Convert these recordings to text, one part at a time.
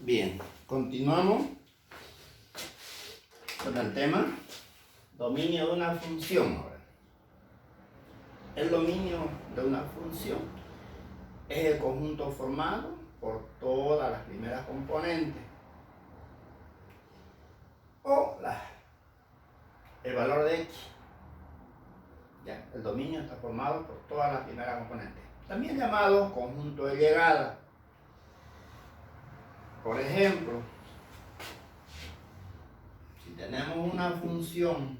Bien, continuamos con el tema dominio de una función. Ahora, el dominio de una función es el conjunto formado por todas las primeras componentes o el valor de x. Ya, el dominio está formado por todas las primeras componentes, también llamado conjunto de llegada. Por ejemplo, si tenemos una función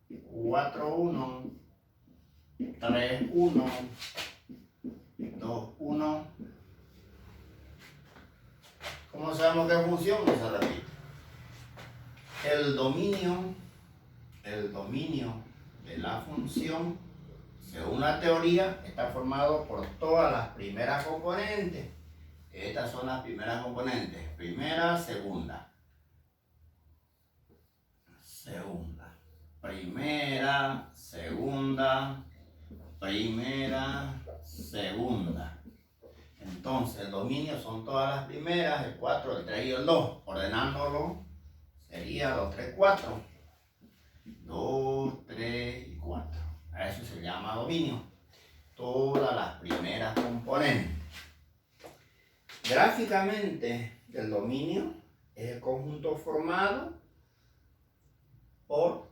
4, 1, 3, 1, 2, 1, ¿cómo sabemos qué función? No se repite. El dominio de la función, según la teoría, está formado por todas las primeras componentes. Estas son las primeras componentes. Primera, segunda. Segunda. Primera, segunda. Primera, segunda. Entonces, el dominio son todas las primeras, el 4, el 3 y el 2. Ordenándolo, sería 2, 3, 4. 2, 3 y 4. A eso se llama dominio. Todas las primeras componentes. Gráficamente, el dominio es el conjunto formado por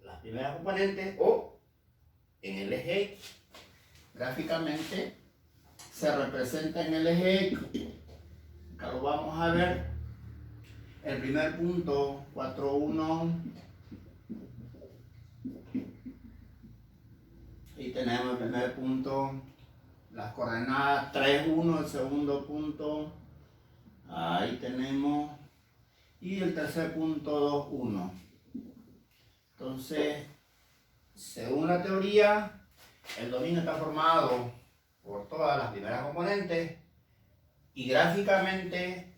las primeras componentes o en el eje X. Gráficamente se representa en el eje X. Acá lo vamos a ver. El primer punto, 4, 1. Y tenemos el primer punto, las coordenadas 3, 1, el segundo punto, ahí tenemos, y el tercer punto 2, 1. Entonces, según la teoría, el dominio está formado por todas las primeras componentes y gráficamente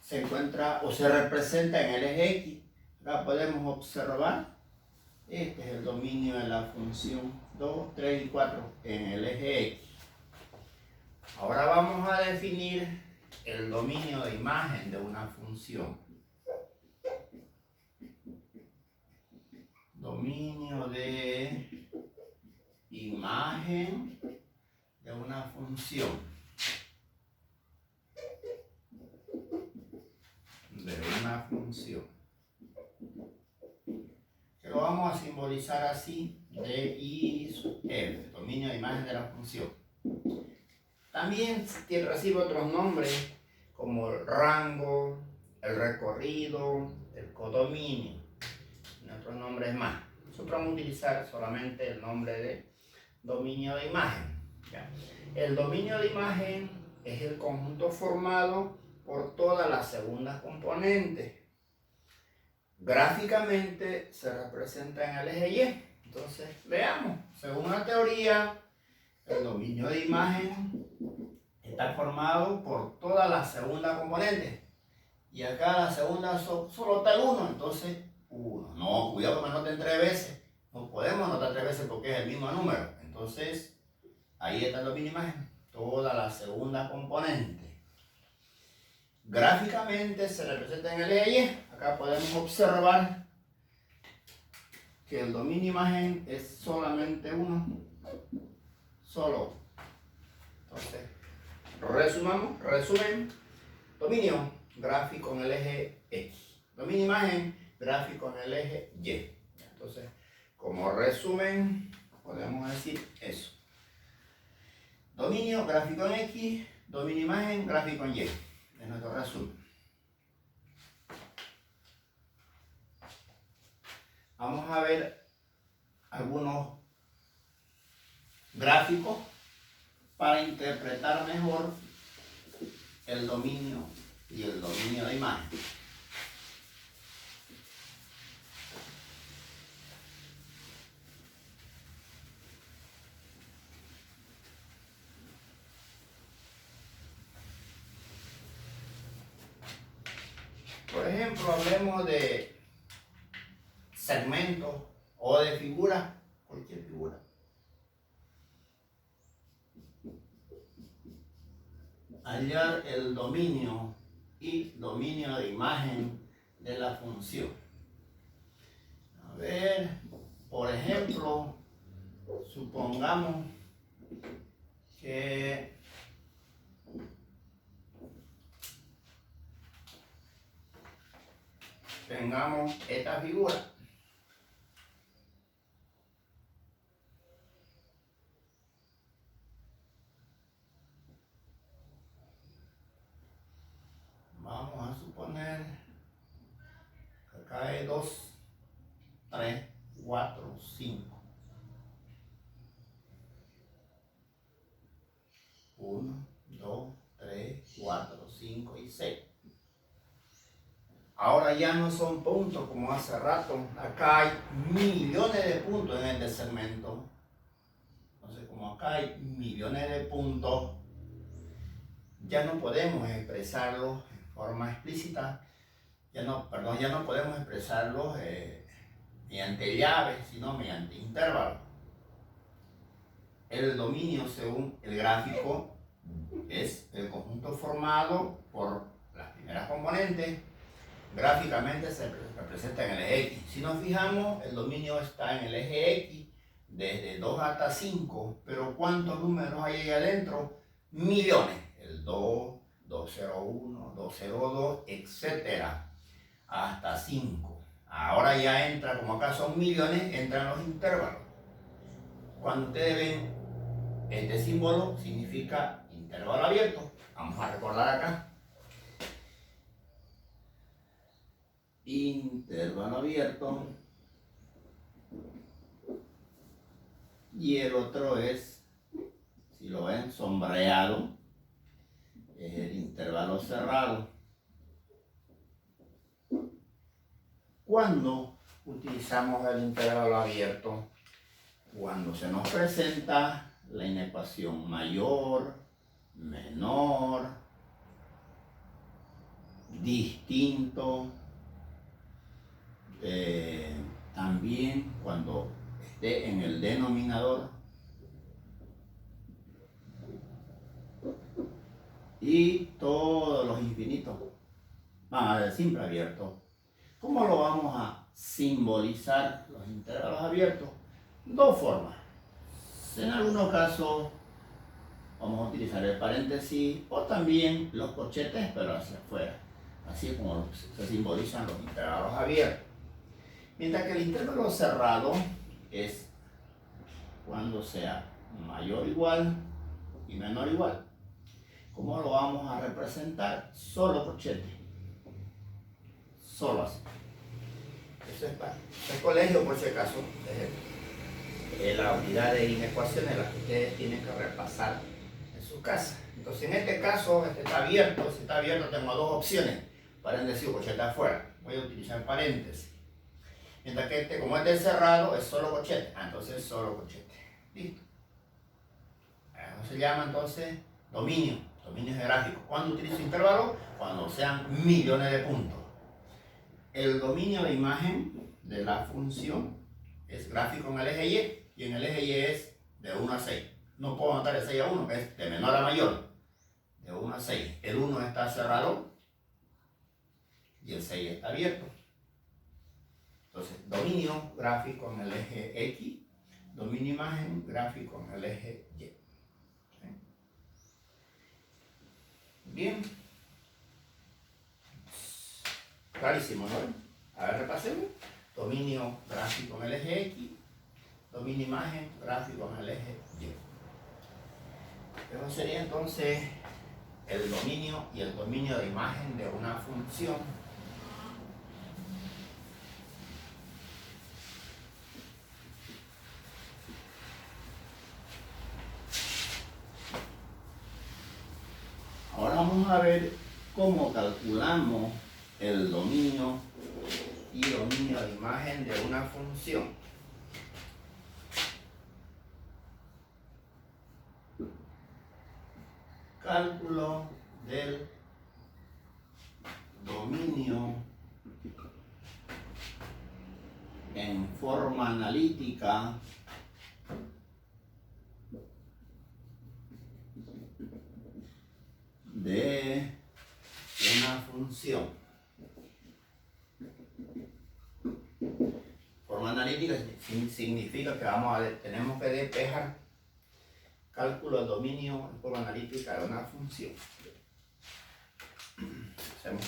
se encuentra o se representa en el eje X. Acá podemos observar, este es el dominio de la función 2, 3 y 4 en el eje X. Ahora vamos a definir el dominio de imagen de una función. Dominio de imagen de una función. Que lo vamos a simbolizar así, de I sub F, dominio de imagen de la función. También recibe otros nombres como el rango, el recorrido, el codominio y otros nombres más. Nosotros vamos a utilizar solamente el nombre de dominio de imagen. ¿Ya? El dominio de imagen es el conjunto formado por todas las segundas componentes. Gráficamente se representa en el eje Y. Entonces, veamos, según la teoría, el dominio de imagen está formado por todas las segundas componentes. Y acá la segunda solo está el 1, entonces 1. No, cuidado que me anoten 3 veces. No podemos anotar 3 veces porque es el mismo número. Entonces, ahí está el dominio de imagen. Todas las segundas componentes. Gráficamente se representa en el eje Y. Acá podemos observar que el dominio de imagen es solamente 1. Solo. Entonces, resumen, dominio gráfico en el eje X, dominio imagen gráfico en el eje Y. Entonces, como resumen, podemos decir eso. Dominio gráfico en X, dominio imagen gráfico en Y. Es nuestro resumen. Vamos a ver algunos gráficos para interpretar mejor el dominio y el dominio de imagen. Por ejemplo, hablemos de segmentos o de figuras, cualquier figura. hallar el dominio y dominio de imagen de la función. A ver, por ejemplo, supongamos que tengamos esta figura. Vamos a suponer que acá hay 2, 3, 4, 5. 1, 2, 3, 4, 5 y 6. Ahora ya no son puntos como hace rato. Acá hay millones de puntos en este segmento. Entonces, como acá hay millones de puntos, ya no podemos expresarlos en forma explícita. Ya no podemos expresarlos mediante llaves, sino mediante intervalos. El dominio, según el gráfico, es el conjunto formado por las primeras componentes. Gráficamente se representa en el eje X. Si nos fijamos, el dominio está en el eje X desde 2 hasta 5, pero ¿cuántos números hay ahí adentro? Millones. El 2, 201, 202, etcétera, hasta 5. Ahora ya entra, como acá son millones, entran los intervalos. Cuando ustedes ven este símbolo, significa intervalo abierto. Vamos a recordar acá. Intervalo abierto. Y el otro es, si lo ven, sombreado, es el intervalo cerrado. ¿Cuándo utilizamos el intervalo abierto? Cuando se nos presenta la inecuación mayor, menor, distinto, también cuando esté en el denominador y todos los infinitos van a ser siempre abiertos. ¿Cómo lo vamos a simbolizar los intervalos abiertos? Dos formas. En algunos casos vamos a utilizar el paréntesis o también los corchetes, pero hacia afuera. Así es como se simbolizan los intervalos abiertos. Mientras que el intervalo cerrado es cuando sea mayor o igual y menor o igual. ¿Cómo lo vamos a representar? Solo corchete. Solo así. Eso es para el colegio, por si acaso, es la unidad de inecuaciones la que ustedes tienen que repasar en su casa. Entonces, en este caso, este está abierto. Si está abierto, tengo dos opciones: paréntesis o corchete afuera. Voy a utilizar paréntesis. Mientras que este, como este es cerrado, es solo corchete. Entonces, solo corchete. Listo. Eso se llama entonces dominio. Dominio gráfico. ¿Cuándo utilizo intervalo? Cuando sean millones de puntos. El dominio de imagen de la función es gráfico en el eje Y, y en el eje Y es de 1 a 6. No puedo anotar el 6 a 1, que es de menor a mayor. De 1 a 6. El 1 está cerrado y el 6 está abierto. Entonces, dominio gráfico en el eje X, dominio imagen gráfico en el eje Y. ¿Sí? Bien. Clarísimo, ¿no? A ver, repasemos. Dominio gráfico en el eje X, dominio imagen gráfico en el eje Y. Eso sería entonces el dominio y el dominio de imagen de una función. Ahora vamos a ver cómo calculamos el dominio y dominio de imagen de una función. Cálculo del dominio en forma analítica función. Forma analítica significa que tenemos que despejar cálculo de dominio en forma analítica de una función. Hacemos